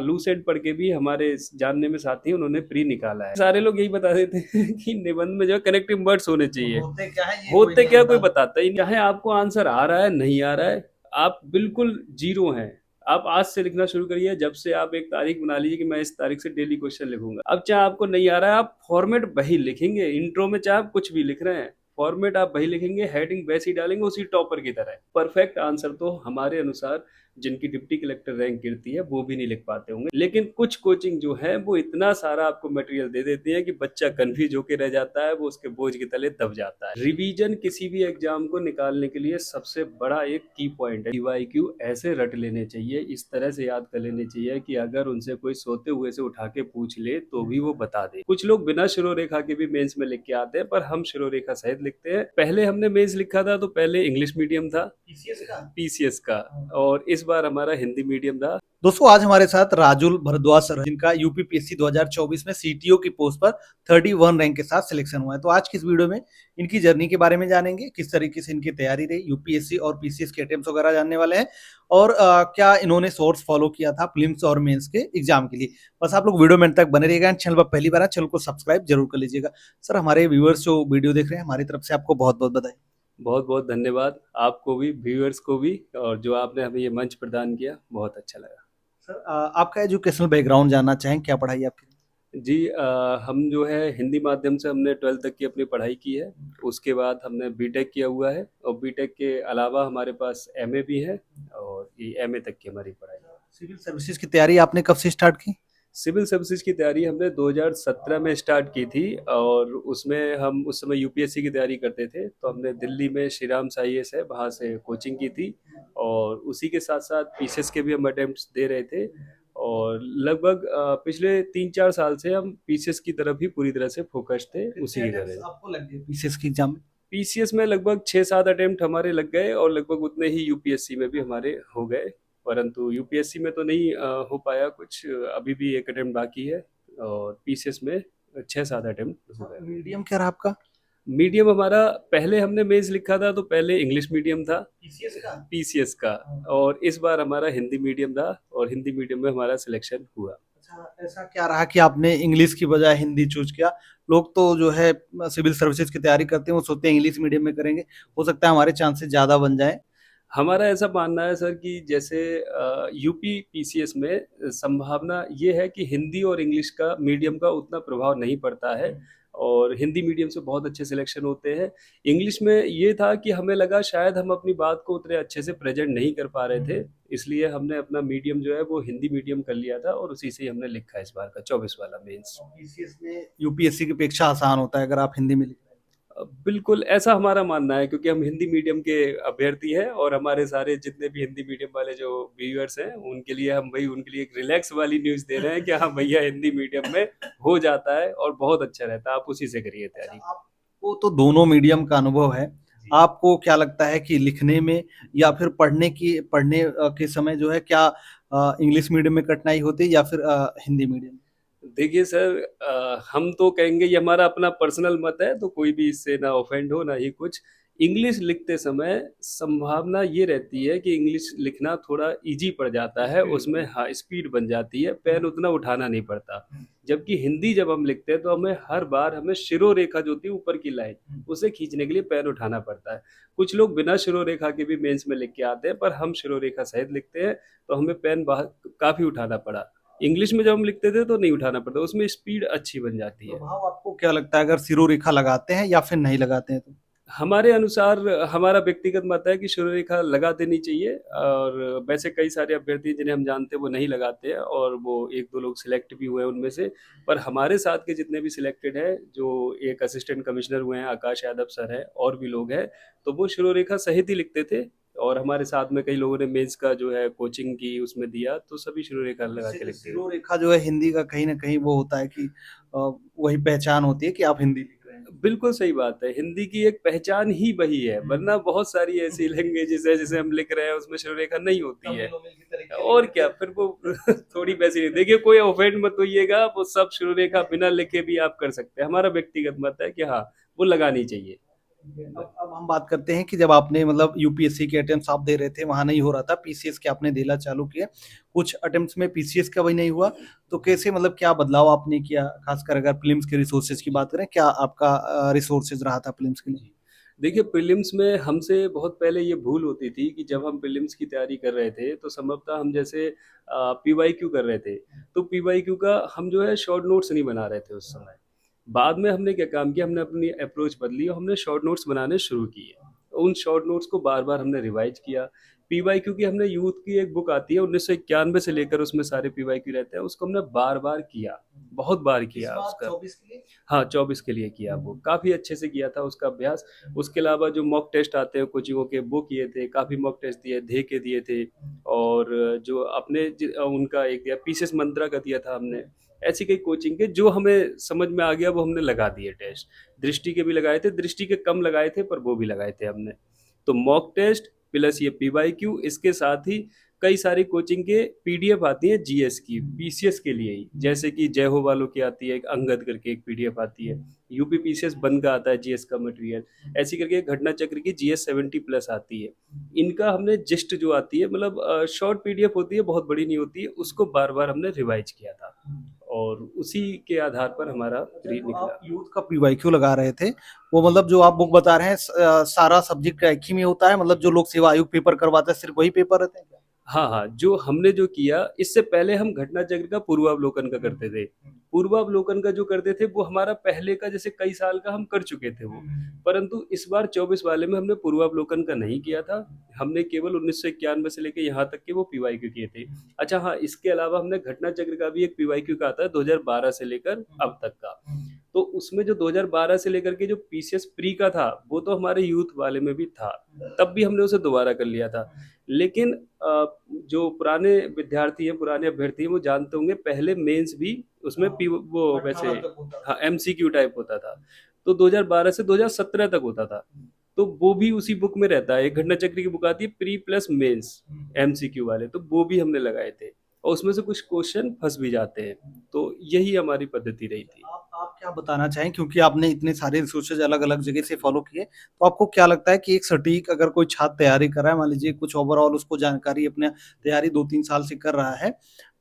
Lucent पढ़ के भी हमारे जानने में साथी हैं, उन्होंने प्री निकाला है। सारे लोग यही बता देते हैं कि निबंध में जो है कनेक्टिंग वर्ड्स होने चाहिए। होते क्या है ये होते क्या कोई बता। बताता ही नहीं। चाहे आपको आंसर आ रहा है नहीं आ रहा है, आप बिल्कुल जीरो हैं। आप आज से लिखना शुरू करिए, जब से आप एक तारीख बना लीजिए कि मैं इस तारीख से डेली क्वेश्चन लिखूंगा। अब चाहे आपको नहीं आ रहा है, आप फॉर्मेट वही लिखेंगे। इंट्रो में चाहे आप कुछ भी लिख रहे हैं, फॉर्मेट आप वही लिखेंगे, हेडिंग वैसी डालेंगे उसी टॉपर की तरह। परफेक्ट आंसर तो हमारे अनुसार जिनकी डिप्टी कलेक्टर रैंक गिरती है वो भी नहीं लिख पाते होंगे, लेकिन कुछ कोचिंग जो है वो इतना सारा आपको मटेरियल दे देती है कि बच्चा कंफ्यूज होकर रह जाता है, वो उसके बोझ के तले दब जाता है। रिवीजन किसी भी एग्जाम को निकालने के लिए सबसे बड़ा एक की पॉइंट है। पीवाईक्यू ऐसे रट लेने चाहिए, इस तरह से याद कर लेने चाहिए कि अगर उनसे कोई सोते हुए से उठा के पूछ ले तो भी वो बता दे। कुछ लोग बिना शिरोरेखा के भी मेंस में लिख के आते हैं, पर हम शिरोरेखा सहित लिखते हैं। पहले हमने मेंस लिखा था तो पहले इंग्लिश मीडियम था, पीसीएस का, और इस बार हमारा हिंदी मीडियम था। दोस्तों आज हमारे साथ राजुल भारद्वाज सर हैं, जिनका यूपीपीएससी 2024 में सीटीओ की पोस्ट पर 31 रैंक के साथ सिलेक्शन हुआ है। तो आज की इस वीडियो में इनकी जर्नी के बारे में जानेंगे, किस तरीके से इनकी तैयारी रही, यूपीएससी और पीसीएस के अटेम्प्ट्स वगैरह जानने वाले हैं, और क्या इन्होंने सोर्स फॉलो किया था प्रीलिम्स और मेंस के एग्जाम के लिए। बस आप लोग वीडियो में तक बने रहिएगा। चैनल पर पहली बार है, चैनल को सब्सक्राइब जरूर कर लीजिएगा। सर हमारे व्यूअर्स जो वीडियो देख रहे हैं, हमारी तरफ से आपको बहुत बहुत बधाई। बहुत बहुत धन्यवाद आपको भी, व्यूअर्स को भी, और जो आपने हमें ये मंच प्रदान किया, बहुत अच्छा लगा। सर आपका एजुकेशनल बैकग्राउंड जानना चाहें, क्या पढ़ाई आपकी? जी, हम जो है हिंदी माध्यम से हमने 12th तक की अपनी पढ़ाई की है। उसके बाद हमने बीटेक किया हुआ है, और बीटेक के अलावा हमारे पास एमए भी है, और ये एमए तक की हमारी पढ़ाई है। सिविल सर्विसेज की तैयारी आपने कब से स्टार्ट की? सिविल सर्विसेज की तैयारी हमने 2017 में स्टार्ट की थी, और उसमें हम उस समय यूपीएससी की तैयारी करते थे। तो हमने दिल्ली में श्री राम साईएस है, वहाँ से कोचिंग की थी, और उसी के साथ साथ पीसीएस के भी हम अटेम्प्ट्स दे रहे थे। और लगभग पिछले 3-4 साल से हम पीसीएस की तरफ ही पूरी तरह से फोकस थे, उसी की तरह। आपको लग गए पीसीएस की एग्जाम में? पीसीएस में लगभग 6-7 अटेम्प्ट हमारे लग गए, और लगभग उतने ही यूपीएससी में भी हमारे हो गए। परंतु यूपीएससी में तो नहीं हो पाया कुछ, अभी भी एक अटेम्प्ट बाकी है, और पीसीएस में 6-7 अटेम्प्ट हो गए। मीडियम क्या रहा आपका? मीडियम हमारा, पहले हमने मेंस लिखा था तो पहले इंग्लिश मीडियम था, पीसीएस का, और इस बार हमारा हिंदी मीडियम था, और हिंदी मीडियम में हमारा सिलेक्शन हुआ। अच्छा, ऐसा क्या रहा कि आपने इंग्लिश की बजाय हिंदी चूज किया? लोग तो जो है सिविल सर्विसेज की तैयारी करते हैं, वो सोचते हैं इंग्लिश मीडियम में करेंगे, हो सकता है हमारे चांसेस ज्यादा बन जाए। हमारा ऐसा मानना है सर कि जैसे यूपी पीसीएस में संभावना ये है कि हिंदी और इंग्लिश का मीडियम का उतना प्रभाव नहीं पड़ता है, और हिंदी मीडियम से बहुत अच्छे सिलेक्शन होते हैं। इंग्लिश में ये था कि हमें लगा शायद हम अपनी बात को उतने अच्छे से प्रेजेंट नहीं कर पा रहे थे, इसलिए हमने अपना मीडियम जो है वो हिंदी मीडियम कर लिया था, और उसी से ही हमने लिखा है इस बार का 24 वाला मेंस। पीसीएस में यूपीएससी की अपेक्षा आसान होता है अगर आप हिंदी में लिख रहे बिल्कुल ऐसा हमारा मानना है, क्योंकि हम हिंदी मीडियम के अभ्यर्थी हैं, और हमारे सारे जितने भी हिंदी मीडियम वाले जो व्यूअर्स हैं उनके लिए हम भाई उनके लिए एक रिलैक्स वाली न्यूज़ दे रहे हैं कि हाँ भैया हिंदी मीडियम में हो जाता है और बहुत अच्छा रहता है, आप उसी से करिए हैं। तैयारी। अच्छा, आपको तो दोनों मीडियम का अनुभव है, आपको क्या लगता है कि लिखने में या फिर पढ़ने के समय जो है क्या इंग्लिश मीडियम में कठिनाई होती है या फिर हिंदी मीडियम में? देखिए सर, हम तो कहेंगे ये हमारा अपना पर्सनल मत है, तो कोई भी इससे ना ऑफेंड हो ना ही कुछ। इंग्लिश लिखते समय संभावना ये रहती है कि इंग्लिश लिखना थोड़ा इजी पड़ जाता है, उसमें हाँ स्पीड बन जाती है, पेन उतना उठाना नहीं पड़ता। जबकि हिंदी जब हम लिखते हैं तो हमें शिरो रेखा जो होती है ऊपर की लाइन, उसे खींचने के लिए पेन उठाना पड़ता है। कुछ लोग बिना शिरो रेखा के भी मेंस में लिख के आते हैं, पर हम शिरो रेखा सहित लिखते हैं, तो हमें पेन काफी उठाना पड़ा। इंग्लिश में जब हम लिखते थे तो नहीं उठाना पड़ता, उसमें स्पीड अच्छी बन जाती है। प्रभाव आपको क्या लगता है अगर सिरो रेखा लगाते हैं या फिर नहीं लगाते हैं तो? हमारे अनुसार हमारा व्यक्तिगत मत है कि शिरो रेखा लगा देनी चाहिए, और वैसे कई सारे अभ्यर्थी जिन्हें हम जानते हैं वो नहीं लगाते हैं, और वो 1-2 लोग सिलेक्ट भी हुए हैं उनमें से। पर हमारे साथ के जितने भी सिलेक्टेड हैं, जो एक असिस्टेंट कमिश्नर हुए हैं आकाश यादव सर हैं, और भी लोग हैं, तो वो शिरो रेखा सहित ही लिखते थे। और हमारे साथ में कई लोगों ने मेंस का जो है कोचिंग की उसमें दिया, तो सभी शिरो रेखा लगा के लिखते हैं। सिरो रेखा जो है हिंदी का कहीं ना कहीं वो होता है कि वही पहचान होती है कि आप हिंदी लिख रहे हैं। बिल्कुल सही बात है, हिंदी की एक पहचान ही वही है, वरना बहुत सारी ऐसी लैंग्वेजेस है जिसे हम लिख रहे हैं उसमें शिरोरेखा नहीं होती है। और क्या फिर वो थोड़ी वैसी नहीं। देखिए कोई ऑफेंड मत होइएगा, वो सब शिरोरेखा बिना लिखे भी आप कर सकते हैं, हमारा व्यक्तिगत मत है कि हाँ वो लगानी चाहिए। अब हम बात करते हैं कि जब आपने मतलब यूपीएससी के अटेम्प्ट्स आप दे रहे थे, वहाँ नहीं हो रहा था, पीसीएस के आपने देना चालू किया। कुछ अटेम्प्ट्स में पीसीएस का भी नहीं हुआ, तो कैसे मतलब क्या बदलाव आपने किया? खासकर अगर प्रीलिम्स के रिसोर्सेज की बात करें, क्या आपका रिसोर्सेज रहा था प्रीलिम्स के लिए? देखिए, प्रीलिम्स में हमसे बहुत पहले ये भूल होती थी कि जब हम प्रीलिम्स की तैयारी कर रहे थे, तो संभवतः हम जैसे पीवाईक्यू कर रहे थे, तो पीवाईक्यू का हम जो है शॉर्ट नोट्स नहीं बना रहे थे उस समय। बाद में हमने क्या काम किया, हमने अपनी अप्रोच बदली और हमने शॉर्ट नोट्स बनाने शुरू किए। उन शॉर्ट नोट्स को बार-बार हमने रिवाइज़ किया। पीवाईक्यू की हमने यूथ की एक बुक आती है 1991 से लेकर उसमें सारे पीवाईक्यू रहते हैं, उसको हमने बार-बार किया, बहुत बार इस किया बार उसका। 24 के लिए? हाँ, 24 के लिए किया वो, काफ़ी अच्छे से किया था उसका अभ्यास। उसके अलावा जो मॉक टेस्ट आते हैं कोचिंगों के वो किए थे, काफ़ी मॉक टेस्ट दिए, धे के दिए थे और जो अपने उनका एक दिया पीसीएस मंत्रा का दिया था हमने। ऐसी कई कोचिंग के जो हमें समझ में आ गया वो हमने लगा दिए टेस्ट। दृष्टि के भी लगाए थे, दृष्टि के कम लगाए थे पर वो भी लगाए थे हमने। तो मॉक टेस्ट प्लस ये पीवाईक्यू इसके साथ ही कई सारी कोचिंग के पीडीएफ आती है जीएस की, पीसीएस के लिए ही, जैसे कि जय हो वालों की आती है, एक अंगद करके एक पीडीएफ आती है, यूपी पीसीएस बन का आता है जीएस का मटेरियल, ऐसी करके एक घटना चक्र की जीएस 70 प्लस आती है। इनका हमने जिस्ट जो आती है मतलब शॉर्ट पीडीएफ होती है, बहुत बड़ी नहीं होती है, उसको बार बार हमने रिवाइज किया था और उसी के आधार पर हमारा अच्छा, प्री तो निकला। आप यूथ का पीवाईक्यू लगा रहे थे, वो मतलब जो आप बुक बता रहे हैं सारा सब्जेक्ट का एक ही में होता है? मतलब जो लोग सेवा आयोग पेपर करवाते हैं सिर्फ वही पेपर रहते हैं क्या? हाँ, हाँ, जो हमने जो किया इससे पहले हम घटना चक्र का पूर्वावलोकन का करते थे। पूर्वावलोकन का जो करते थे वो हमारा पहले का जैसे कई साल का हम कर चुके थे वो। परंतु इस बार 24 वाले में हमने पूर्वावलोकन का नहीं किया था। हमने केवल 1991 से लेके यहाँ तक के वो पीवाईक्यू किए थे। अच्छा हाँ, इसके अलावा हमने घटना चक्र का भी एक पीवाईक्यू का आता है 2012 से लेकर अब तक का। तो उसमें जो 2012 से लेकर के जो पीसीएस प्री का था, वो तो हमारे यूथ वाले में भी था। तब भी हमने उसे दोबारा कर लिया था। लेकिन जो पुराने विद्यार्थी हैं, पुराने अभ्यर्थी हैं, वो जानते होंगे पहले मेंस भी उसमें पी वो वैसे 18 तक होता हाँ, एमसीक्यू टाइप होता था। तो 2012 से 2017 तक होता था। तो वो भी उसी बुक में रहता है। एक घटना चक्र की बुक आती है प्री प्लस मेंस एमसीक्यू वाले, तो वो भी हमने लगाए थे और उसमें से कुछ क्वेश्चन फंस भी जाते हैं। तो यही हमारी पद्धति रही थी। आप क्या बताना चाहें, क्योंकि आपने इतने सारे रिसोर्सेज अलग-अलग जगह से फॉलो किए, तो आपको क्या लगता है कि एक सटीक अगर कोई छात्र तैयारी कर रहा है, मान लीजिए कुछ ओवरऑल उसको जानकारी अपने तैयारी 2-3 साल से कर रहा है,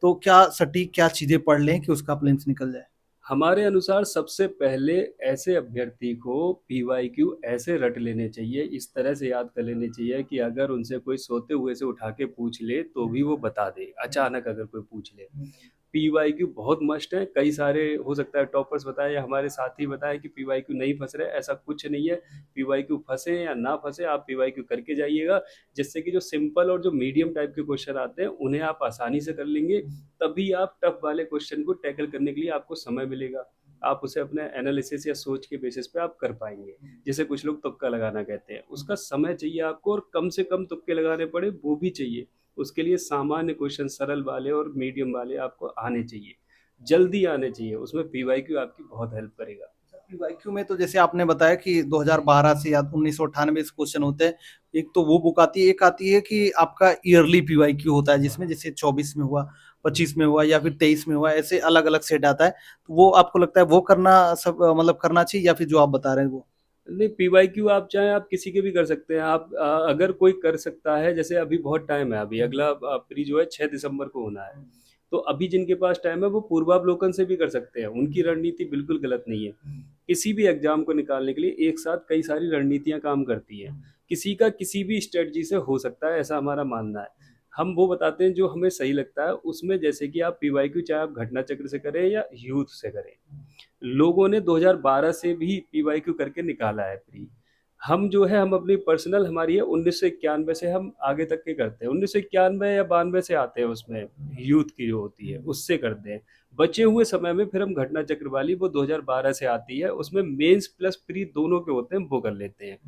तो क्या सटीक क्या चीज़ें पढ़ लें कि उसका प्रीलिम्स निकल जाए? हमारे अनुसार सबसे पहले ऐसे अभ्यर्थी को पीवाईक्यू ऐसे रट लेने चाहिए, इस तरह से याद कर लेने चाहिए कि अगर उनसे कोई सोते हुए से उठा के पूछ ले तो भी वो बता दे, अचानक अगर कोई पूछ ले। पीवाईक्यू बहुत मस्ट है, कई सारे हो सकता है टॉपर्स बताएं या हमारे साथी बताएं कि पीवाईक्यू नहीं फंस रहे, ऐसा कुछ नहीं है। पीवाईक्यू फंसे या ना फंसे, आप पीवाईक्यू करके जाइएगा, जिससे कि जो सिंपल और जो मीडियम टाइप के क्वेश्चन आते हैं उन्हें आप आसानी से कर लेंगे। तभी आप टफ वाले क्वेश्चन को टैकल करने के लिए आपको समय मिलेगा, आप उसे अपने एनालिसिस या सोच के बेसिस पे आप कर पाएंगे। जैसे कुछ लोग तुक्का लगाना कहते हैं, उसका समय चाहिए आपको और कम से कम तुक्के लगाने पड़े वो भी चाहिए। उसके लिए सामान्य क्वेश्चन सरल वाले और मीडियम वाले आपको आने चाहिए, जल्दी आने चाहिए, उसमें पीवाईक्यू आपकी बहुत हेल्प करेगा। पीवाईक्यू में तो जैसे आपने बताया कि 2012 से या 1998 से क्वेश्चन होते हैं, एक तो वो बुक आती है, एक आती है कि आपका ईयरली पीवाईक्यू होता है, जिसमें जैसे 24 में हुआ, 25 में हुआ या फिर 23 में हुआ, ऐसे अलग-अलग सेट आता है। तो वो आपको लगता है वो करना सब मतलब करना चाहिए या फिर जो आप बता रहे हैं वो? नहीं, पीवाईक्यू आप चाहें आप किसी के भी कर सकते हैं। आप अगर कोई कर सकता है, जैसे अभी बहुत टाइम है, अभी अगला प्री जो है 6 दिसंबर को होना है, तो अभी जिनके पास टाइम है वो पूर्वावलोकन से भी कर सकते हैं। उनकी रणनीति बिल्कुल गलत नहीं है। किसी भी एग्जाम को निकालने के लिए एक साथ कई सारी रणनीतियां काम करती हैं। किसी का किसी भी स्ट्रेटजी से हो सकता है, ऐसा हमारा मानना है। हम वो बताते हैं जो हमें सही लगता है उसमें, जैसे कि आप पीवाईक्यू चाहे आप घटना चक्र से करें या यूथ से करें। लोगों ने 2012 से भी पीवाईक्यू करके निकाला है प्री। हम जो है हम अपनी पर्सनल हमारी है 1991 से हम आगे तक के करते हैं, 1991 या 92 से आते हैं, उसमें यूथ की जो होती है उससे करते हैं। बचे हुए समय में फिर हम घटना चक्र वाली वो 2012 से आती है, उसमें मेंस प्लस प्री दोनों के होते हैं, वो कर लेते हैं।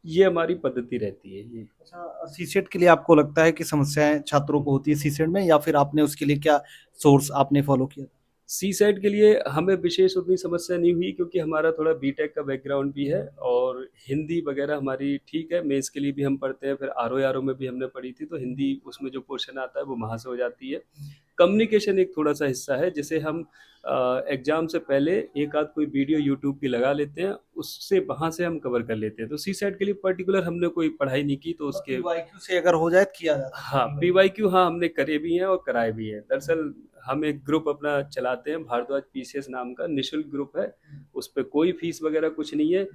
ये हमारी पद्धति रहती है ये। अच्छा, सीसेट के लिए आपको लगता है कि समस्याएं छात्रों को होती है सीसेट में, या फिर आपने उसके लिए क्या सोर्स आपने फॉलो किया? सी साइड के लिए हमें विशेष उतनी समस्या नहीं हुई, क्योंकि हमारा थोड़ा बीटेक का बैकग्राउंड भी है और हिंदी वगैरह हमारी ठीक है। मेंस के लिए भी हम पढ़ते हैं, फिर आर ओ में भी हमने पढ़ी थी, तो हिंदी उसमें जो पोर्शन आता है वो वहाँ से हो जाती है। कम्युनिकेशन एक थोड़ा सा हिस्सा है, जैसे हम एग्जाम से पहले एक आध कोई वीडियो यूट्यूब की लगा लेते हैं, उससे वहां से हम कवर कर लेते हैं। तो सी सेट के लिए पर्टिकुलर हमने कोई पढ़ाई नहीं की, तो उसके पीवाईक्यू से अगर हो जाए तो किया जा सकता हाँ है पीवाईक्यू हाँ हमने करे भी हैं और कराए भी हैं। दरअसल हम एक ग्रुप अपना चलाते हैं, भारद्वाज पीसीएस नाम का निःशुल्क ग्रुप है, उस पर कोई फीस वगैरह कुछ नहीं है।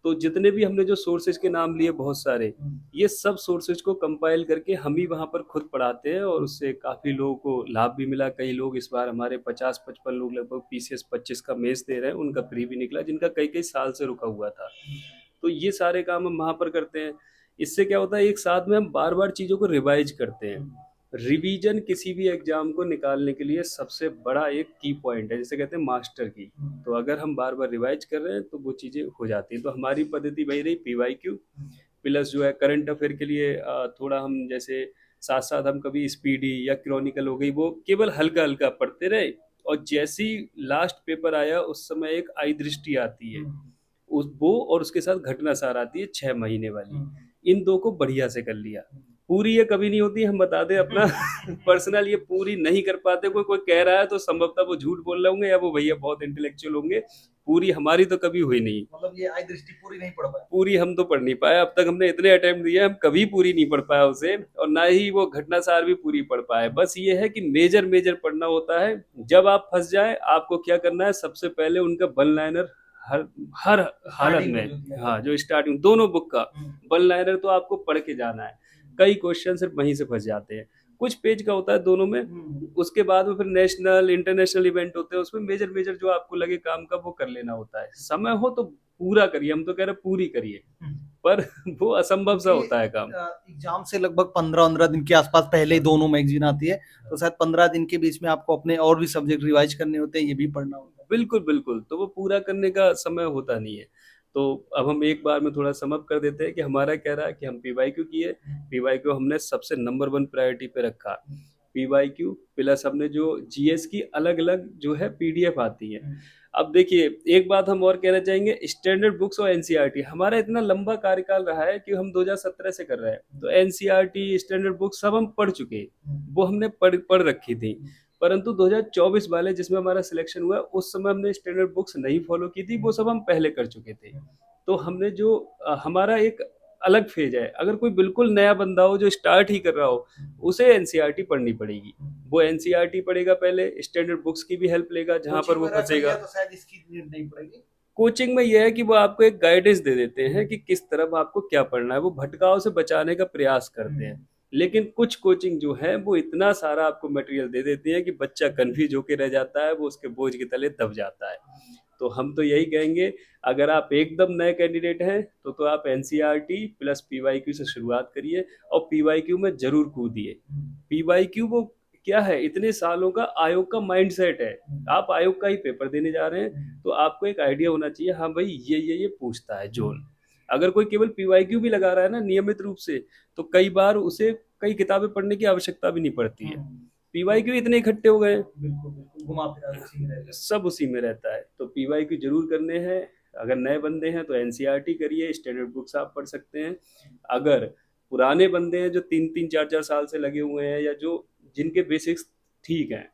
तो जितने भी हमने जो सोर्सेज के नाम लिए बहुत सारे, ये सब सोर्सेज को कंपाइल करके हम ही वहाँ पर खुद पढ़ाते हैं, और उससे काफ़ी लोगों को लाभ भी मिला। कई लोग इस बार हमारे 50-55 लोग लगभग पीसीएस 25 का मेंस दे रहे हैं, उनका प्री भी निकला, जिनका कई कई साल से रुका हुआ था। तो ये सारे काम हम वहाँ पर करते हैं। इससे क्या होता है, एक साथ में हम बार बार चीज़ों को रिवाइज करते हैं। रिवीजन किसी भी एग्जाम को निकालने के लिए सबसे बड़ा एक की पॉइंट है, जिसे कहते हैं मास्टर की। तो अगर हम बार बार रिवाइज कर रहे हैं तो वो चीज़ें हो जाती हैं। तो हमारी पद्धति वही रही, पीवाईक्यू प्लस जो है करंट अफेयर के लिए थोड़ा हम जैसे साथ साथ हम कभी स्पीडी या क्रॉनिकल हो गई, वो केवल हल्का हल्का पढ़ते रहे। और जैसे ही लास्ट पेपर आया उस समय एक आई दृष्टि आती है, उस वो और उसके साथ घटना सार आती है 6 महीने वाली, इन दो को बढ़िया से कर लिया। पूरी ये कभी नहीं होती, हम बता दें अपना पर्सनल, ये पूरी नहीं कर पाते। कोई कोई कह रहा है तो संभवतः वो झूठ बोल रहे होंगे, या वो भैया बहुत इंटेलेक्चुअल होंगे। पूरी हमारी तो कभी हुई नहीं, मतलब ये आई दृष्टि पूरी नहीं पढ़ पाए। पूरी हम तो पढ़ नहीं पाए अब तक। हमने इतने अटेम्प्ट दिए, हम कभी पूरी नहीं पढ़ पाया उसे, और ना ही वो घटना सार भी पूरी पढ़ पाए। बस ये है कि मेजर मेजर पढ़ना होता है। जब आप फंस जाए, आपको क्या करना है, सबसे पहले उनका वन लाइनर हर हर हालत में, हाँ जो स्टार्टिंग दोनों बुक का वन लाइनर तो आपको पढ़ के जाना है। कई क्वेश्चन सिर्फ वहीं से फंस जाते हैं, कुछ पेज का होता है दोनों में। उसके बाद में फिर नेशनल इंटरनेशनल इवेंट होते हैं, उसमें मेजर मेजर जो आपको लगे काम का वो कर लेना होता है। समय हो तो पूरा करिए, हम तो कह रहे पूरी करिए, पर वो असंभव सा होता है काम। एग्जाम से लगभग 15-15 दिन के आसपास पहले ही दोनों मैगजीन आती है, तो शायद 15 दिन के बीच में आपको अपने और भी सब्जेक्ट रिवाइज करने होते हैं, ये भी पढ़ना होता है। बिल्कुल बिल्कुल, तो वो पूरा करने का समय होता नहीं है। तो अब हम एक बार में थोड़ा समअप कर देते हैं कि हमारा क्या रहा कि हम पीवाईक्यू किए। पीवाईक्यू हमने सबसे नंबर 1 प्रायोरिटी पे रखा। पीवाईक्यू प्लस हमने जो जीएस की अलग अलग जो है पीडीएफ आती है। अब देखिए एक बात हम और कहना चाहेंगे, स्टैंडर्ड बुक्स और एनसीईआरटी, हमारा इतना लंबा कार्यकाल रहा है कि हम 2017 से कर रहे हैं, तो एनसीईआरटी स्टैंडर्ड बुक्स सब हम पढ़ चुके, वो हमने पढ़ रखी थी। परंतु 2024 वाले जिसमें हमारा सिलेक्शन हुआ, उस समय हमने स्टैंडर्ड बुक्स नहीं फॉलो की थी, वो सब हम पहले कर चुके थे। तो हमने जो हमारा एक अलग फेज है। अगर कोई बिल्कुल नया बंदा हो जो स्टार्ट ही कर रहा हो, उसे एनसीईआरटी पढ़नी पड़ेगी। वो एनसीईआरटी पढ़ेगा पहले, स्टैंडर्ड बुक्स की भी हेल्प लेगा जहां पर वो फंसेगा। तो शायद इसकी नीड नहीं पड़ेगी। कोचिंग में यह है कि वो आपको एक गाइडेंस दे देते हैं कि किस तरफ आपको क्या पढ़ना है, वो भटकाव से बचाने का प्रयास करते हैं। लेकिन कुछ कोचिंग जो है वो इतना सारा आपको मटेरियल दे देती है कि बच्चा कंफ्यूज होकर रह जाता है, वो उसके बोझ के तले दब जाता है। तो हम तो यही कहेंगे, अगर आप एकदम नए कैंडिडेट हैं तो आप एनसीईआरटी प्लस पीवाईक्यू से शुरुआत करिए, और पीवाईक्यू में जरूर कूदिए। पीवाईक्यू वो क्या है, इतने सालों का आयोग का माइंडसेट है। आप आयोग का ही पेपर देने जा रहे हैं, तो आपको एक आइडिया होना चाहिए, हाँ भाई ये पूछता है जोन। अगर कोई केवल पीवाईक्यू भी लगा रहा है ना नियमित रूप से, तो कई बार उसे कई किताबें पढ़ने की आवश्यकता भी नहीं पड़ती है। पीवाईक्यू इतने इकट्ठे हो गए, सब उसी में रहता है। तो पीवाईक्यू जरूर करने हैं। अगर नए बंदे हैं तो एनसीईआरटी करिए, स्टैंडर्ड बुक्स आप पढ़ सकते हैं। अगर पुराने बंदे हैं जो 3-3 4-4 साल से लगे हुए हैं, या जो जिनके बेसिक्स ठीक हैं,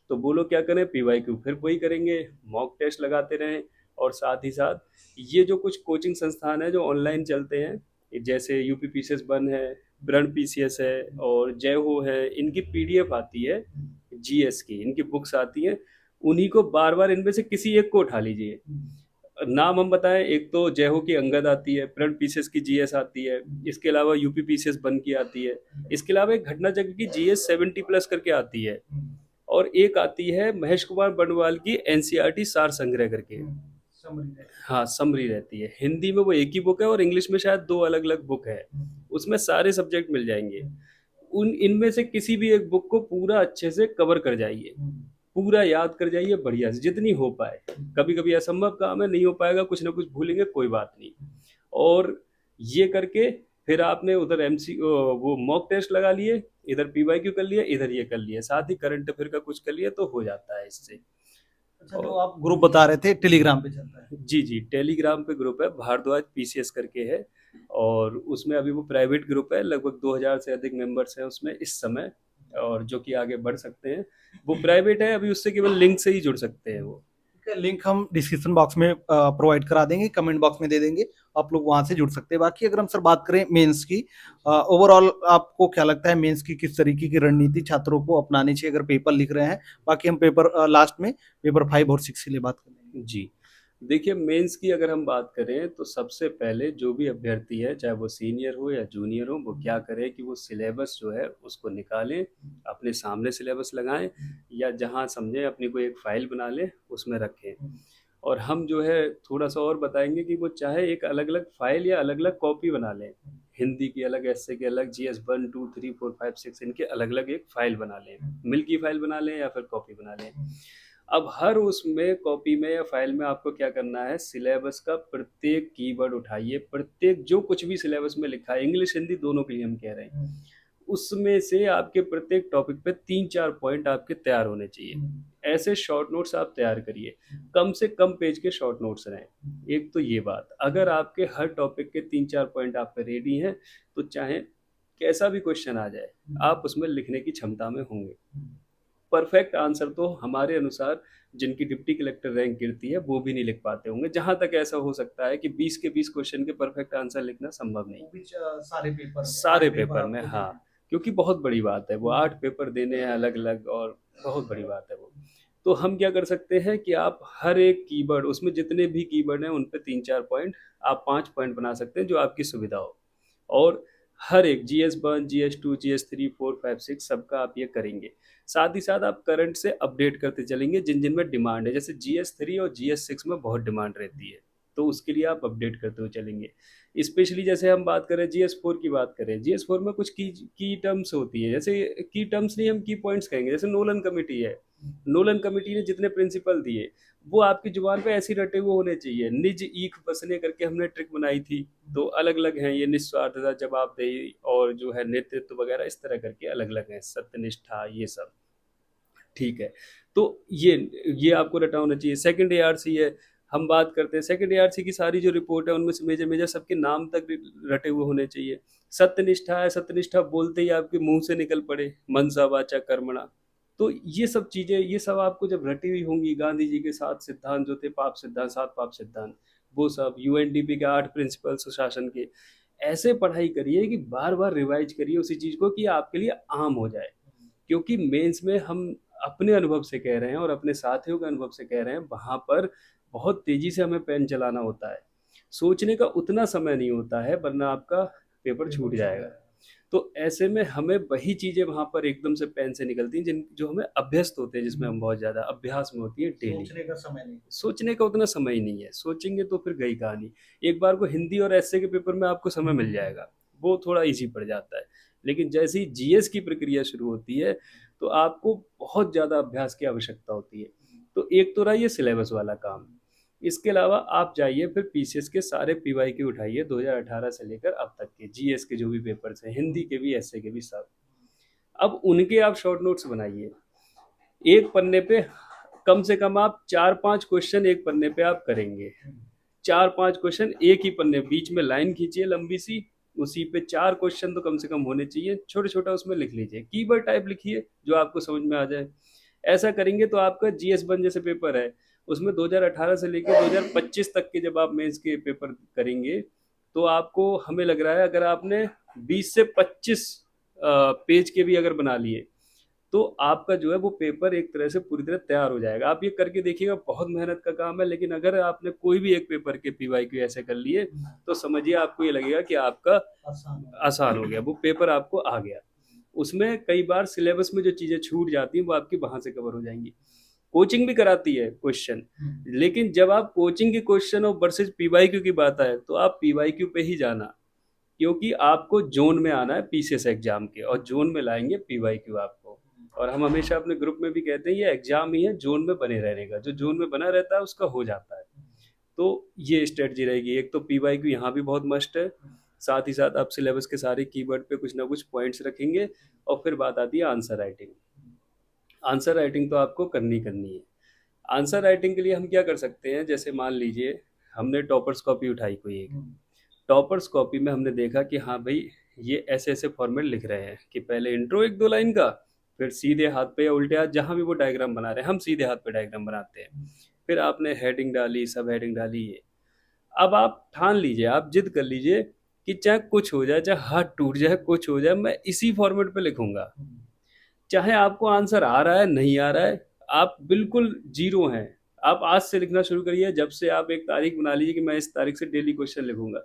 तो वो लोग क्या करें, पीवाईक्यू फिर वही करेंगे, मॉक टेस्ट लगाते रहें। और साथ ही साथ ये जो कुछ कोचिंग संस्थान है जो ऑनलाइन चलते हैं, जैसे यूपी पीसीएस 1 है, ब्रण पीसीएस है और जय हो है, इनकी पीडीएफ आती है जीएस की, इनकी बुक्स आती हैं। उन्हीं को बार बार इनमें से किसी एक को उठा लीजिए। नाम हम बताएं, एक तो जय हो की अंगद आती है, ब्रण पीसीएस की जीएस आती है, इसके अलावा यूपी पीसीएस 1 की आती है, इसके अलावा एक घटना चक्र की जीएस 70+ करके आती है, और एक आती है महेश कुमार बंडवाल की एनसीईआरटी सार संग्रह करके। हाँ समरी रहती है। हिंदी में वो एक ही बुक है और इंग्लिश में शायद 2 अलग अलग बुक है, उसमें सारे सब्जेक्ट मिल जाएंगे। इनमें से किसी भी एक बुक को पूरा अच्छे से कवर कर जाइए, पूरा याद कर जाइए बढ़िया से, जितनी हो पाए। कभी कभी असंभव काम है, नहीं हो पाएगा, कुछ ना कुछ भूलेंगे, कोई बात नहीं। और ये करके फिर आपने उधर एमसी वो मॉक टेस्ट लगा लिए, इधर पीवाईक्यू कर लिया, इधर ये कर लिया, साथ ही करंट अफेयर का कुछ कर लिया, तो हो जाता है इससे। अच्छा, जो आप ग्रुप बता रहे थे टेलीग्राम पे चलता है? जी टेलीग्राम पे ग्रुप है, भारद्वाज पीसीएस करके है, और उसमें अभी वो प्राइवेट ग्रुप है, लगभग 2000 से अधिक मेंबर्स हैं उसमें इस समय। और जो कि आगे बढ़ सकते हैं। वो प्राइवेट है, अभी उससे केवल लिंक से ही जुड़ सकते हैं वो। लिंक हम डिस्क्रिप्शन बॉक्स में प्रोवाइड करा देंगे, कमेंट बॉक्स में दे देंगे, आप लोग वहां से जुड़ सकते हैं। बाकी अगर हम सर बात करें मेंस की, ओवरऑल आपको क्या लगता है मेंस की किस तरीके की रणनीति छात्रों को अपनानी चाहिए अगर पेपर लिख रहे हैं? बाकी हम पेपर लास्ट में पेपर 5 और 6 के लिए बात करेंगे। जी। देखिए, मेंस की अगर हम बात करें तो सबसे पहले जो भी अभ्यर्थी है, चाहे वो सीनियर हो या जूनियर हो, वो क्या करे कि वो सिलेबस जो है उसको निकालें, अपने सामने सिलेबस लगाएं, या जहां समझें अपनी कोई एक फाइल बना लें, उसमें रखें। और हम जो है थोड़ा सा और बताएंगे कि वो चाहे एक अलग अलग फाइल या अलग अलग कॉपी बना लें। हिंदी की अलग, एसए के अलग, जीएस 1 2 3 4 5 6 इनके अलग अलग एक फाइल बना लें, मिल की फाइल बना लें या फिर कॉपी बना लें। अब हर उसमें कॉपी में या फाइल में आपको क्या करना है, सिलेबस का प्रत्येक कीवर्ड उठाइए, प्रत्येक जो कुछ भी सिलेबस में लिखा है, इंग्लिश हिंदी दोनों के लिए हम कह रहे हैं, उसमें से आपके प्रत्येक टॉपिक पे 3-4 पॉइंट आपके तैयार होने चाहिए। ऐसे शॉर्ट नोट्स आप तैयार करिए, कम से कम पेज के शॉर्ट नोट्स रहें। एक तो ये बात, अगर आपके हर टॉपिक के 3-4 पॉइंट आप पे रेडी हैं, तो चाहे कैसा भी क्वेश्चन आ जाए, आप उसमें लिखने की क्षमता में होंगे। परफेक्ट आंसर तो हमारे अनुसार जिनकी डिप्टी कलेक्टर रैंक गिरती है वो भी नहीं लिख पाते होंगे। जहां तक ऐसा हो सकता है कि 20 के 20 क्वेश्चन के परफेक्ट आंसर लिखना संभव नहीं। सारे पेपर में, हाँ, क्योंकि बहुत बड़ी बात है वो, 8 पेपर देने हैं अलग अलग, और बहुत बड़ी बात है वो। तो हम क्या कर सकते हैं कि आप हर एक कीवर्ड, उसमें जितने भी कीवर्ड हैं उन पे 3-4 पॉइंट, आप 5 पॉइंट बना सकते हैं जो आपकी सुविधा हो। और हर एक GS1 GS2 GS3 4 5 6 सबका आप ये करेंगे। साथ ही साथ आप करंट से अपडेट करते चलेंगे जिन जिन में डिमांड है। जैसे GS3 और GS6 में बहुत डिमांड रहती है, तो उसके लिए आप अपडेट करते हुए चलेंगे। स्पेशली जैसे हम बात करें GS4 की, बात करें GS4 में कुछ की टर्म्स होती है, जैसे की टर्म्स नहीं, हम की पॉइंट्स कहेंगे। जैसे नोलन कमेटी है, नोलन कमेटी ने जितने प्रिंसिपल दिए वो आपकी जुबान पे ऐसी रटे हुए होने चाहिए। निज ईख बसने करके हमने ट्रिक बनाई थी, तो अलग अलग हैं ये, निस्वार्थता, जवाबदेही, और जो है नेतृत्व वगैरह, इस तरह करके अलग अलग हैं, सत्यनिष्ठा, ये सब। ठीक है, तो ये आपको रटा होना चाहिए। सेकंड ARC है, हम बात करते हैं सेकंड ARC की, सारी जो रिपोर्ट है उनमें से मेजर मेजर सबके नाम तक रटे हुए होने चाहिए। सत्यनिष्ठा है, सत्यनिष्ठा बोलते ही आपके मुंह से निकल पड़े, मनसा वाचा कर्मणा। तो ये सब चीजें, ये सब आपको जब रटी हुई होंगी, गांधी जी के 7 सिद्धांत जो थे, पाप सिद्धांत, 7 पाप सिद्धांत, वो सब, UNDP के 8 प्रिंसिपल सुशासन के, ऐसे पढ़ाई करिए कि बार बार रिवाइज करिए उसी चीज को, कि आपके लिए आम हो जाए। क्योंकि मेंस में हम अपने अनुभव से कह रहे हैं और अपने साथियों के अनुभव से कह रहे हैं, वहां पर बहुत तेजी से हमें पेन चलाना होता है, सोचने का उतना समय नहीं होता है, वरना आपका पेपर छूट जाएगा। तो ऐसे में हमें वही चीजें वहां पर एकदम से पेन से निकलती हैं जिन जो हमें अभ्यस्त होते हैं, जिसमें हम बहुत ज्यादा अभ्यास में होती है डेली। सोचने का समय नहीं, सोचने का उतना समय ही नहीं है, सोचेंगे तो फिर गई कहानी। एक बार को हिंदी और एसए के पेपर में आपको समय मिल जाएगा, वो थोड़ा इजी पड़ जाता है। लेकिन जैसे ही GS की प्रक्रिया शुरू होती है तो आपको बहुत ज़्यादा अभ्यास की आवश्यकता होती है। तो एक तो रहा ये सिलेबस वाला काम, इसके अलावा आप जाइए फिर PCS के सारे PYQ उठाइए 2018 से लेकर अब तक के, GS के जो भी पेपर्स हैं, हिंदी के भी, एसए के भी, सब। अब उनके आप शॉर्ट नोट्स बनाइए, एक पन्ने पे कम से कम आप 4-5 क्वेश्चन एक पन्ने पे आप करेंगे। 4-5 क्वेश्चन एक ही पन्ने, बीच में लाइन खींचिए लंबी सी, उसी पे 4 क्वेश्चन तो कम से कम होने चाहिए, छोटा छोटा उसमें लिख लीजिए, कीवर्ड टाइप लिखिए जो आपको समझ में आ जाए। ऐसा करेंगे तो आपका GS1 जैसे पेपर है, उसमें 2018 से लेकर 2025 तक के जब आप मेंस के पेपर करेंगे, तो आपको, हमें लग रहा है अगर आपने 20 से 25 पेज के भी अगर बना लिए, तो आपका जो है वो पेपर एक तरह से पूरी तरह तैयार हो जाएगा। आप ये करके देखिएगा, बहुत मेहनत का काम है, लेकिन अगर आपने कोई भी एक पेपर के PYQ ऐसे कर लिए, तो समझिए आपको ये लगेगा कि आपका आसान हो गया, वो पेपर आपको आ गया। उसमें कई बार सिलेबस में जो चीज़ें छूट जाती हैं वो आपकी वहाँ से कवर हो जाएंगी। कोचिंग भी कराती है क्वेश्चन, लेकिन जब आप कोचिंग के क्वेश्चन और वर्सेज PYQ की बात आए, तो आप PYQ पे ही जाना, क्योंकि आपको जोन में आना है PCS एग्जाम के, और जोन में लाएंगे PYQ आपको। और हम हमेशा अपने ग्रुप में भी कहते हैं ये एग्जाम ही है जोन में बने रहने का, जो जोन में बना रहता है उसका हो जाता है। तो ये स्ट्रेटजी रहेगी। एक तो PYQ यहाँ भी बहुत मस्ट है, साथ ही साथ आप सिलेबस के सारे कीवर्ड पे कुछ ना कुछ पॉइंट्स रखेंगे। और फिर बात आती है आंसर राइटिंग। आंसर राइटिंग तो आपको करनी करनी है। आंसर राइटिंग के लिए हम क्या कर सकते हैं, जैसे मान लीजिए हमने टॉपर्स कॉपी उठाई कोई एक, टॉपर्स कॉपी में हमने देखा कि हाँ भाई ये ऐसे ऐसे फॉर्मेट लिख रहे हैं कि पहले इंट्रो 1-2 लाइन का, फिर सीधे हाथ पे या उल्टे हाथ, जहाँ भी वो डायग्राम बना रहे हैं हम सीधे हाथ पे डायग्राम बनाते हैं। फिर आपने हेडिंग डाली, सब हेडिंग डाली ये। अब आप ठान लीजिए, आप जिद कर लीजिए कि चाहे कुछ हो जाए, चाहे हाथ टूट जाए, कुछ हो जाए, मैं इसी फॉर्मेट पे लिखूंगा। चाहे आपको आंसर आ रहा है नहीं आ रहा है, आप बिल्कुल जीरो हैं। आप आज से लिखना शुरू करिए, जब से आप एक तारीख बना लीजिए कि मैं इस तारीख से डेली क्वेश्चन लिखूंगा।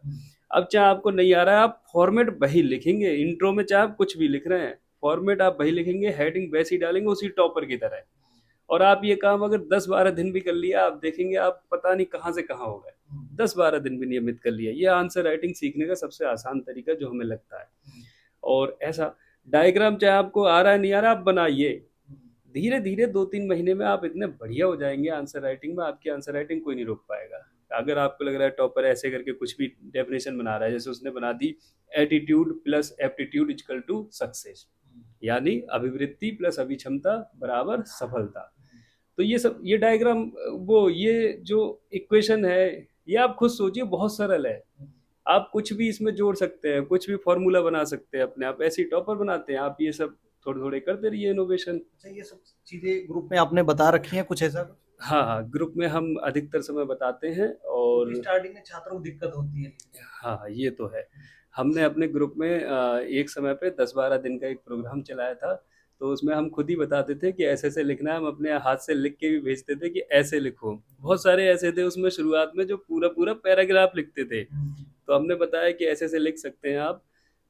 अब चाहे आपको नहीं आ रहा है, आप फॉर्मेट वही लिखेंगे। इंट्रो में चाहे आप कुछ भी लिख रहे हैं, फॉर्मेट आप वही लिखेंगे, हेडिंग वैसी डालेंगे उसी टॉपर की तरह। और आप ये काम अगर 10-12 दिन भी कर लिया, आप देखेंगे आप पता नहीं कहाँ से कहाँ हो गए। 10-12 दिन भी नियमित कर लिया, ये आंसर राइटिंग सीखने का सबसे आसान तरीका जो हमें लगता है। और ऐसा डायग्राम चाहे आपको आ रहा है नहीं आ रहा, आप बनाइए। धीरे धीरे 2-3 महीने में आप इतने बढ़िया हो जाएंगे आंसर राइटिंग में, आपकी आंसर राइटिंग कोई नहीं रोक पाएगा। अगर आपको लग रहा है टॉपर ऐसे करके कुछ भी डेफिनेशन बना रहा है, जैसे उसने बना दी attitude plus aptitude equal to success, यानी अभिवृत्ति प्लस अभिक्षमता बराबर सफलता। तो ये सब, ये डायग्राम, वो ये जो इक्वेशन है, ये आप खुद सोचिए, बहुत सरल है। आप कुछ भी इसमें जोड़ सकते हैं, कुछ भी फॉर्मूला बना सकते हैं अपने आप, ऐसे ही टॉपर बनाते हैं। आप ये सब थोड़े थोड़े करते रहिए इनोवेशन। अच्छा, ये सब चीजें ग्रुप में आपने बता रखी हैं कुछ ऐसा? हाँ हाँ, ग्रुप में हम अधिकतर समय बताते हैं। और स्टार्टिंग में छात्रों को दिक्कत होती है। हाँ हाँ, ये तो है। हमने अपने ग्रुप में एक समय पे 10-12 दिन का एक प्रोग्राम चलाया था। तो उसमें हम खुद ही बताते थे कि ऐसे ऐसे लिखना है। हम अपने हाथ से लिख के भी भेजते थे कि ऐसे लिखो। बहुत सारे ऐसे थे उसमें शुरुआत में जो पूरा पूरा पैराग्राफ लिखते थे। तो हमने बताया कि ऐसे ऐसे लिख सकते हैं आप,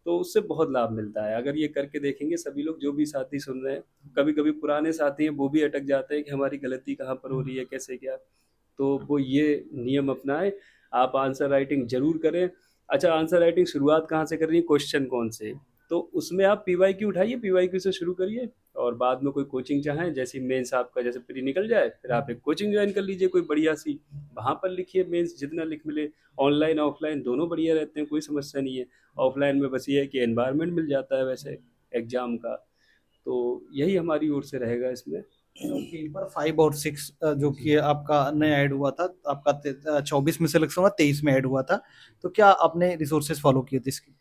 तो उससे बहुत लाभ मिलता है। अगर ये करके देखेंगे सभी लोग, जो भी साथी सुन रहे हैं, कभी कभी पुराने साथी हैं वो भी अटक जाते हैं कि हमारी गलती कहाँ पर हो रही है, कैसे क्या। तो वो ये नियम अपनाएं, आप आंसर राइटिंग जरूर करें। अच्छा, आंसर राइटिंग शुरुआत कहाँ से करनी है, क्वेश्चन कौन से, तो उसमें आप पीवाईक्यू उठाइए, पीवाईक्यू से शुरू करिए। और बाद में कोई कोचिंग चाहें, जैसे मेंस आपका जैसे प्री निकल जाए, फिर आप एक कोचिंग ज्वाइन कर लीजिए कोई बढ़िया सी, वहाँ पर लिखिए मेंस जितना लिख मिले। ऑनलाइन ऑफलाइन दोनों बढ़िया रहते हैं, कोई समस्या नहीं है। ऑफलाइन में बस ये है कि एनवायरनमेंट मिल जाता है वैसे एग्जाम का। तो यही हमारी ओर से रहेगा इसमें। पेपर 5 और 6 जो कि आपका नया ऐड हुआ था, आपका 24 में सिलेक्शन हुआ, 23 में ऐड हुआ था, तो क्या आपने रिसोर्सेज फॉलो किए थे इसके?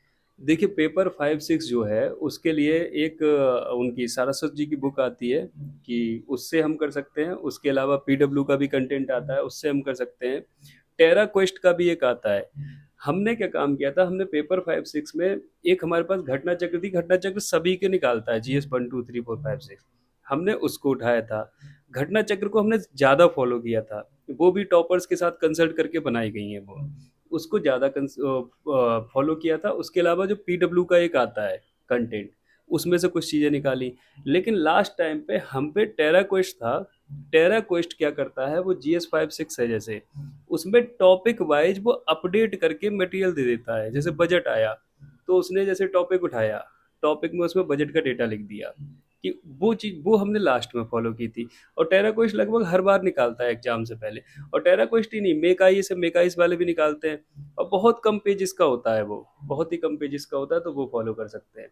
देखिए, पेपर 5-6 जो है उसके लिए एक उनकी सारस्वत जी की बुक आती है कि उससे हम कर सकते हैं। उसके अलावा पीडब्ल्यू का भी कंटेंट आता है, उससे हम कर सकते हैं। टेरा क्वेस्ट का भी एक आता है। हमने क्या काम किया था, हमने पेपर 5-6 में एक हमारे पास घटना चक्र थी। घटना चक्र सभी के निकालता है, GS 1 2 3 4 5 6। हमने उसको उठाया था। घटना चक्र को हमने ज़्यादा फॉलो किया था। वो भी टॉपर्स के साथ कंसल्ट करके बनाई गई हैं वो, उसको ज़्यादा फॉलो किया था। उसके अलावा जो पीडब्ल्यू का एक आता है कंटेंट, उसमें से कुछ चीज़ें निकाली। लेकिन लास्ट टाइम पे हम पे टेरा क्वेस्ट था। टेरा क्वेस्ट क्या करता है, वो GS 5-6 है जैसे, उसमें टॉपिक वाइज वो अपडेट करके मटेरियल दे देता है। जैसे बजट आया तो उसने जैसे टॉपिक उठाया, टॉपिक में उसमें बजट का डेटा लिख दिया कि वो चीज़ वो हमने लास्ट में फॉलो की थी। और टेरा क्वेस्ट लगभग हर बार निकालता है एग्जाम से पहले। और टेरा क्वेस्ट ही नहीं, मेकाई से मेकाइस वाले भी निकालते हैं। और बहुत कम पेजेस का होता है वो, बहुत ही कम पेजेस का होता है, तो वो फॉलो कर सकते हैं।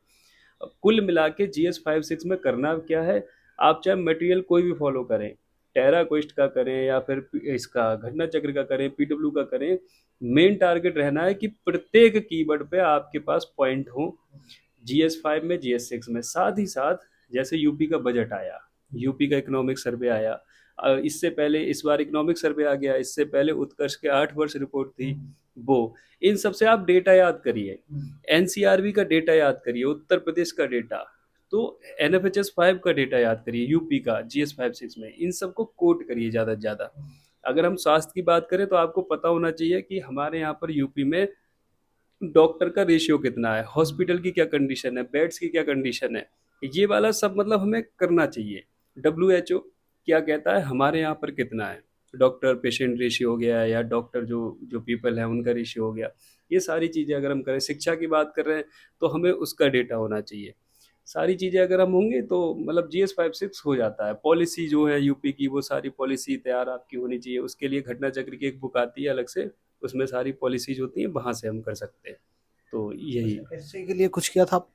अब कुल मिला के GS 5-6 में करना क्या है, आप चाहे मटेरियल कोई भी फॉलो करें, टेरा क्वेस्ट का करें या फिर इसका घटना चक्र का करें, पीडब्ल्यू का करें, मेन टारगेट रहना है कि प्रत्येक कीवर्ड पे आपके पास पॉइंट हो। GS 5 में, GS 6 में। साथ ही साथ जैसे यूपी का बजट आया, यूपी का इकोनॉमिक सर्वे आया, इससे पहले इस बार इकोनॉमिक सर्वे आ गया, इससे पहले उत्कर्ष के 8 वर्ष रिपोर्ट थी वो। इन सब से आप डेटा याद करिए, NCRB का डेटा याद करिए, उत्तर प्रदेश का डेटा, तो NFHS 5 का डेटा याद करिए, यूपी का GS 5-6 में। इन सबको कोट करिए ज़्यादा से ज़्यादा। अगर हम स्वास्थ्य की बात करें तो आपको पता होना चाहिए कि हमारे यहाँ पर यूपी में डॉक्टर का रेशियो कितना है, हॉस्पिटल की क्या कंडीशन है, बेड्स की क्या कंडीशन है, ये वाला सब मतलब हमें करना चाहिए। WHO क्या कहता है, हमारे यहाँ पर कितना है, डॉक्टर पेशेंट रेशियो हो गया, या डॉक्टर जो जो पीपल है उनका रेशियो हो गया। ये सारी चीज़ें अगर हम करें, शिक्षा की बात कर रहे हैं तो हमें उसका डेटा होना चाहिए। सारी चीज़ें अगर हम होंगे तो मतलब GS 5-6 हो जाता है। पॉलिसी जो है यूपी की, वो सारी पॉलिसी तैयार आपकी होनी चाहिए। उसके लिए घटना चक्र की एक बुक आती है अलग से, उसमें सारी पॉलिसीज होती हैं, वहाँ से हम कर सकते हैं। तो यही। ऐसे के लिए कुछ किया था?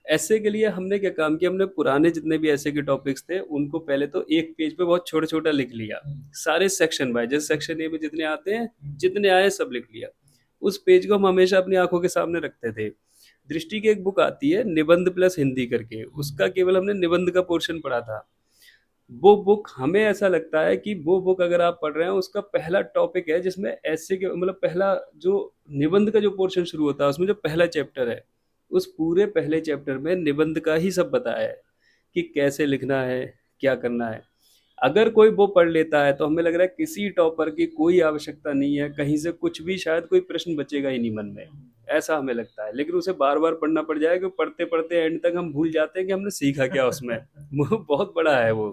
ऐसे के लिए हमने क्या काम किया, हमने पुराने जितने भी ऐसे के टॉपिक्स थे उनको पहले तो एक पेज पे बहुत छोटा छोटा लिख लिया, सारे सेक्शन बाय, जैसे सेक्शन ए में जितने आते हैं, जितने आए सब लिख लिया। उस पेज को हम हमेशा अपनी आंखों के सामने रखते थे। दृष्टि की एक बुक आती है निबंध प्लस हिंदी करके, उसका केवल हमने निबंध का पोर्शन पढ़ा था। वो बुक हमें ऐसा लगता है कि वो बुक अगर आप पढ़ रहे हैं, उसका पहला टॉपिक है जिसमें ऐसे के मतलब पहला जो निबंध का जो पोर्शन शुरू होता है, उसमें जो पहला चैप्टर है, उस पूरे पहले चैप्टर में निबंध का ही सब बताया है कि कैसे लिखना है, क्या करना है। अगर कोई वो पढ़ लेता है तो हमें लग रहा है किसी टॉपर की कोई आवश्यकता नहीं है, कहीं से कुछ भी शायद कोई प्रश्न बचेगा ही नहीं मन में, ऐसा हमें लगता है। लेकिन उसे बार बार पढ़ना पड़ जाएगा क्योंकि पढ़ते पढ़ते एंड तक हम भूल जाते हैं कि हमने सीखा क्या उसमें। वो बहुत बड़ा है वो,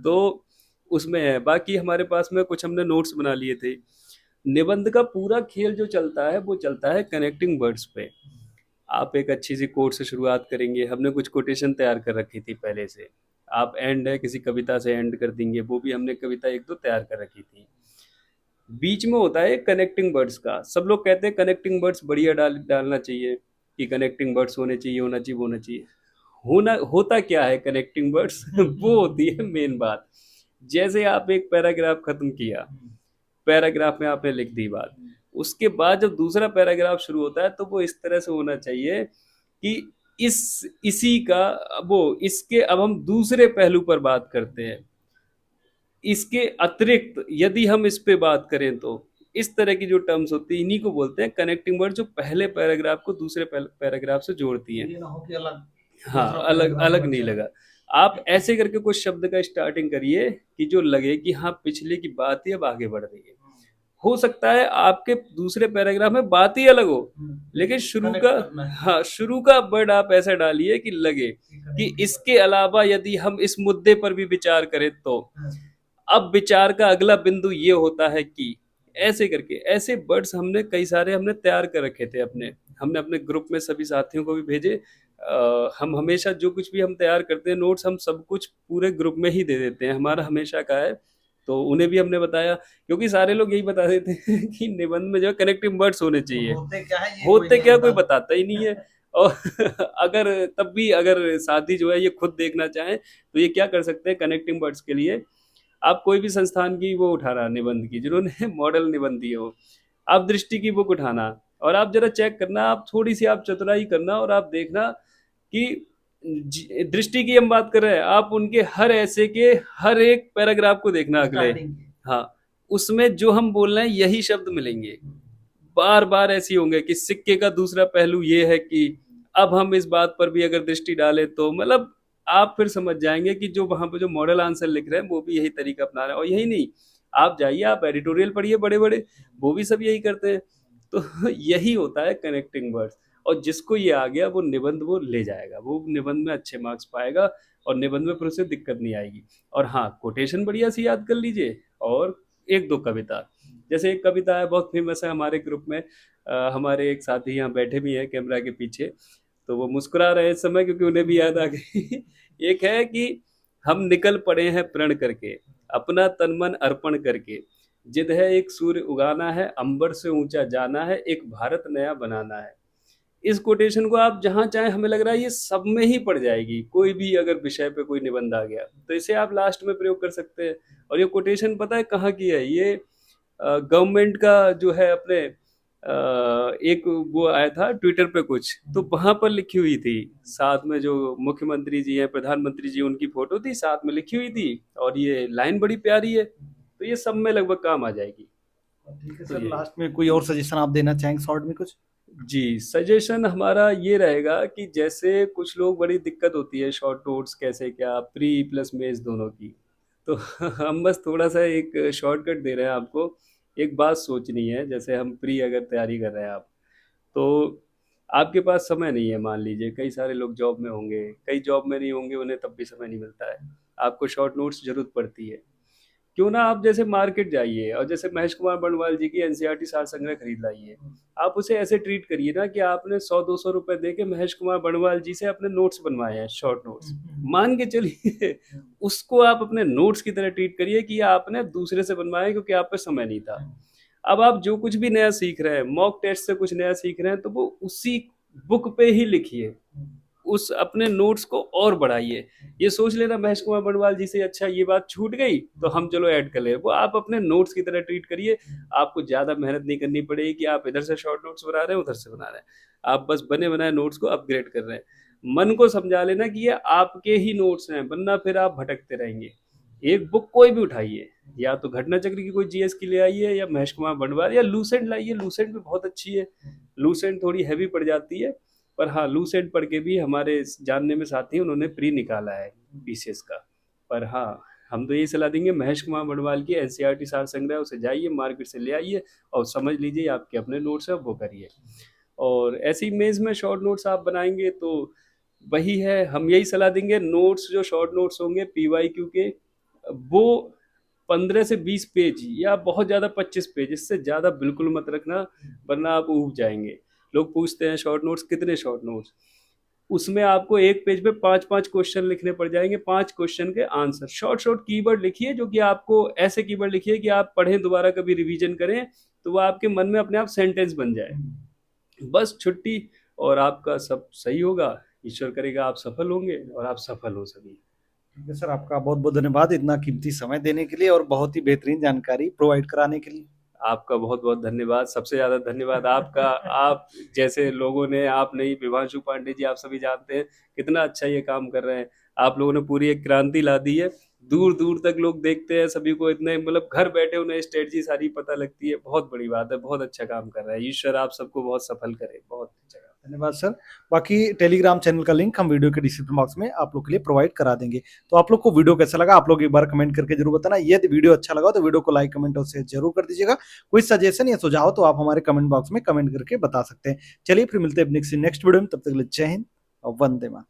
तो उसमें है। बाकी हमारे पास में कुछ हमने नोट्स बना लिए थे। निबंध का पूरा खेल जो चलता है वो चलता है कनेक्टिंग वर्ड्स पे। आप एक अच्छी सी कोट से शुरुआत करेंगे, हमने कुछ कोटेशन तैयार कर रखी थी पहले से। आप एंड है किसी कविता से एंड कर देंगे, वो भी हमने कविता एक दो तैयार कर रखी थी। बीच में होता है कनेक्टिंग वर्ड्स का। सब लोग कहते हैं कनेक्टिंग वर्ड्स बढ़िया डालना चाहिए, कि कनेक्टिंग वर्ड्स होने चाहिए, होना चाहिए, होना चाहिए। होना होता क्या है कनेक्टिंग वर्ड्स? वो होती है मेन बात। जैसे आप एक पैराग्राफ खत्म किया, पैराग्राफ में आपने लिख दी बात, उसके बाद जब दूसरा पैराग्राफ शुरू होता है तो वो इस तरह से होना चाहिए कि इस इसी का वो इसके अब हम दूसरे पहलू पर बात करते हैं, इसके अतिरिक्त यदि हम इस पे बात करें तो इस तरह की जो टर्म्स होती है, इन्हीं को बोलते हैं कनेक्टिंग वर्ड, जो पहले पैराग्राफ को दूसरे पैराग्राफ से जोड़ती हैं। ये ना हो कि अलग हाँ, दूसरा अलग पैराग्राफ अलग बन नहीं जाए। लगा। आप ऐसे करके कुछ शब्द का स्टार्टिंग करिए कि जो लगे कि हाँ पिछले की बात ही अब आगे बढ़ रही है। हो सकता है आपके दूसरे पैराग्राफ में बात ही अलग हो, लेकिन शुरू कनेक्ट का करना है। हाँ शुरू का वर्ड आप ऐसा डालिए कि लगे कि इसके अलावा यदि हम इस मुद्दे पर भी विचार करें तो अब विचार का अगला बिंदु ये होता है कि ऐसे करके ऐसे वर्ड्स हमने कई सारे हमने तैयार कर रखे थे अपने। हमने अपने ग्रुप में सभी साथियों को भी भेजे। हम हमेशा जो कुछ भी हम तैयार करते हैं नोट्स, हम सब कुछ पूरे ग्रुप में ही दे देते हैं, हमारा हमेशा का है। तो उन्हें भी हमने बताया, क्योंकि सारे लोग यही बता देते हैं कि निबंध में जो है कनेक्टिव वर्ड्स होने चाहिए। होते क्या है ये होते क्या कोई बता। बताता ही नहीं है। और अगर तब भी अगर साथी जो है ये खुद देखना चाहें तो ये क्या कर सकते हैं कनेक्टिंग वर्ड्स के लिए। आप कोई भी संस्थान की वो उठाना निबंध की, जिन्होंने मॉडल निबंध दिए हो, आप दृष्टि की बुक उठाना और आप जरा चेक करना, आप थोड़ी सी आप चतुराई करना और आप देखना कि दृष्टि की हम बात कर रहे हैं, आप उनके हर ऐसे के हर एक पैराग्राफ को देखना अगले। हाँ, उसमें जो हम बोल रहे हैं यही शब्द मिलेंगे, बार बार ऐसी होंगे कि सिक्के का दूसरा पहलू ये है कि अब हम इस बात पर भी अगर दृष्टि डालें तो मतलब आप फिर समझ जाएंगे कि जो वहां पे जो मॉडल आंसर लिख रहे हैं वो भी यही तरीका अपना रहे हैं। और यही नहीं, आप जाइए आप एडिटोरियल पढ़िए बड़े बड़े, वो भी सब यही करते हैं। तो यही होता है कनेक्टिंग वर्ड्स। और जिसको ये आ गया वो निबंध वो ले जाएगा, वो निबंध में अच्छे मार्क्स पाएगा और निबंध में फिर उसे दिक्कत नहीं आएगी। और हाँ, कोटेशन बढ़िया से याद कर लीजिए और एक दो कविता। जैसे एक कविता है बहुत फेमस है हमारे ग्रुप में, हमारे एक साथी यहाँ बैठे भी हैं कैमरा के पीछे, तो वो मुस्कुरा रहे इस समय क्योंकि उन्हें भी याद आ गई। एक है कि हम निकल पड़े हैं प्रण करके, अपना तन मन अर्पण करके, जिद है एक सूर्य उगाना है, अंबर से ऊंचा जाना है, एक भारत नया बनाना है। इस कोटेशन को आप जहां चाहें, हमें लग रहा है ये सब में ही पड़ जाएगी। कोई भी अगर विषय पे कोई निबंध आ गया तो इसे आप लास्ट में प्रयोग कर सकते हैं। और ये कोटेशन पता है कहाँ की है? ये गवर्नमेंट का जो है अपने एक वो आया था ट्विटर पे कुछ, तो वहां पर लिखी हुई थी, साथ में जो मुख्यमंत्री जी हैं, प्रधानमंत्री जी, उनकी फोटो थी, साथ में लिखी हुई थी और ये लाइन बड़ी प्यारी है। तो ये सब में लगभग काम आ जाएगी। ठीक है तो सर, ये लास्ट में कोई और सजेशन आप देना चाहेंगे शॉर्ट में कुछ? जी, सजेशन हमारा ये रहेगा कि जैसे कुछ लोग बड़ी दिक्कत होती है शॉर्ट नोट्स कैसे क्या प्री प्लस मेज दोनों की, तो हम बस थोड़ा सा एक शॉर्टकट दे रहे हैं आपको। एक बात सोचनी है, जैसे हम प्री अगर तैयारी कर रहे हैं आप, तो आपके पास समय नहीं है, मान लीजिए कई सारे लोग जॉब में होंगे, कई जॉब में नहीं होंगे, उन्हें तब भी समय नहीं मिलता है, आपको शॉर्ट नोट्स जरूरत पड़ती है। क्यों ना आप जैसे मार्केट जाइए और जैसे महेश कुमार बंडवाल जी की एनसीईआरटी सार संग्रह खरीद लाइए। आप उसे ऐसे ट्रीट करिए ना कि आपने 100-200 रुपए दे के महेश कुमार बंडवाल जी से अपने नोट्स बनवाए हैं, शॉर्ट नोट्स मान के चलिए। उसको आप अपने नोट्स की तरह ट्रीट करिए कि आपने दूसरे से बनवाए क्योंकि आप पे समय नहीं था। अब आप जो कुछ भी नया सीख रहे हैं, मॉक टेस्ट से कुछ नया सीख रहे हैं, तो वो उसी बुक पे ही लिखिए, उस अपने नोट्स को और बढ़ाइए। ये सोच लेना महेश कुमार बंडवाल जी से अच्छा ये बात छूट गई तो हम चलो ऐड कर ले, वो आप अपने नोट्स की तरह ट्रीट करिए। आपको ज़्यादा मेहनत नहीं करनी पड़ेगी कि आप इधर से शॉर्ट नोट्स बना रहे हैं उधर से बना रहे हैं, आप बस बने बनाए नोट्स को अपग्रेड कर रहे हैं। मन को समझा लेना कि ये आपके ही नोट्स हैं, वरना फिर आप भटकते रहेंगे। एक बुक कोई भी उठाइए, या तो घटना चक्र की कोई जीएस की ले आइए, या महेश कुमार बंडवाल, या लूसेंट लाइए। लूसेंट भी बहुत अच्छी है, लूसेंट थोड़ी हैवी पड़ जाती है, पर हाँ लूसेंट पढ़ के भी हमारे जानने में साथी उन्होंने प्री निकाला है पीसीएस का। पर हाँ हम तो यही सलाह देंगे, महेश कुमार बंडवाल की एनसीईआरटी सार संग्रह उसे जाइए मार्केट से ले आइए और समझ लीजिए आपके अपने नोट्स है वो करिए। और ऐसी इमेज में शॉर्ट नोट्स आप बनाएंगे तो वही है, हम यही सलाह देंगे, नोट्स जो शॉर्ट नोट्स होंगे पीवाईक्यू के वो 15 से 20 पेज या बहुत ज़्यादा 25 पेज, इससे ज़्यादा बिल्कुल मत रखना, वरना आप ऊब जाएंगे। लोग पूछते हैं शॉर्ट नोट्स कितने शॉर्ट नोट्स, उसमें आपको एक पेज पे 5-5 क्वेश्चन लिखने पड़ जाएंगे, 5 क्वेश्चन के आंसर। शॉर्ट शॉर्ट कीवर्ड लिखिए, जो कि आपको ऐसे कीवर्ड लिखिए कि आप पढ़ें दोबारा कभी रिवीजन करें तो वो आपके मन में अपने आप सेंटेंस बन जाए। बस छुट्टी, और आपका सब सही होगा, ईश्वर करेगा आप सफल होंगे और आप सफल हो सभी। ठीक है सर, आपका बहुत बहुत धन्यवाद इतना कीमती समय देने के लिए और बहुत ही बेहतरीन जानकारी प्रोवाइड कराने के लिए। आपका बहुत बहुत धन्यवाद, सबसे ज़्यादा धन्यवाद आपका। आप जैसे लोगों ने, आप नहीं, विभांशु पांडे जी आप सभी जानते हैं कितना अच्छा ये काम कर रहे हैं। आप लोगों ने पूरी एक क्रांति ला दी है, दूर दूर तक लोग देखते हैं, सभी को इतने मतलब घर बैठे उन्हें स्ट्रेटजी सारी पता लगती है। बहुत बड़ी बात है, बहुत अच्छा काम कर रहा है। ईश्वर आप सबको बहुत सफल करे। बहुत अच्छा काम। धन्यवाद सर। बाकी टेलीग्राम चैनल का लिंक हम वीडियो के डिस्क्रिप्शन बॉक्स में आप लोग के लिए प्रोवाइड करा देंगे। तो आप लोग को वीडियो कैसा लगा आप लोग एक बार कमेंट करके जरूर बताना। यदि वीडियो अच्छा लगा तो वीडियो को लाइक कमेंट और शेयर जरूर कर दीजिएगा। कोई सजेशन या सुझाव तो आप हमारे कमेंट बॉक्स में कमेंट करके बता सकते हैं। चलिए फिर मिलते हैं नेक्स्ट वीडियो में, तब तक के लिए जय हिंद और वंदे मातरम।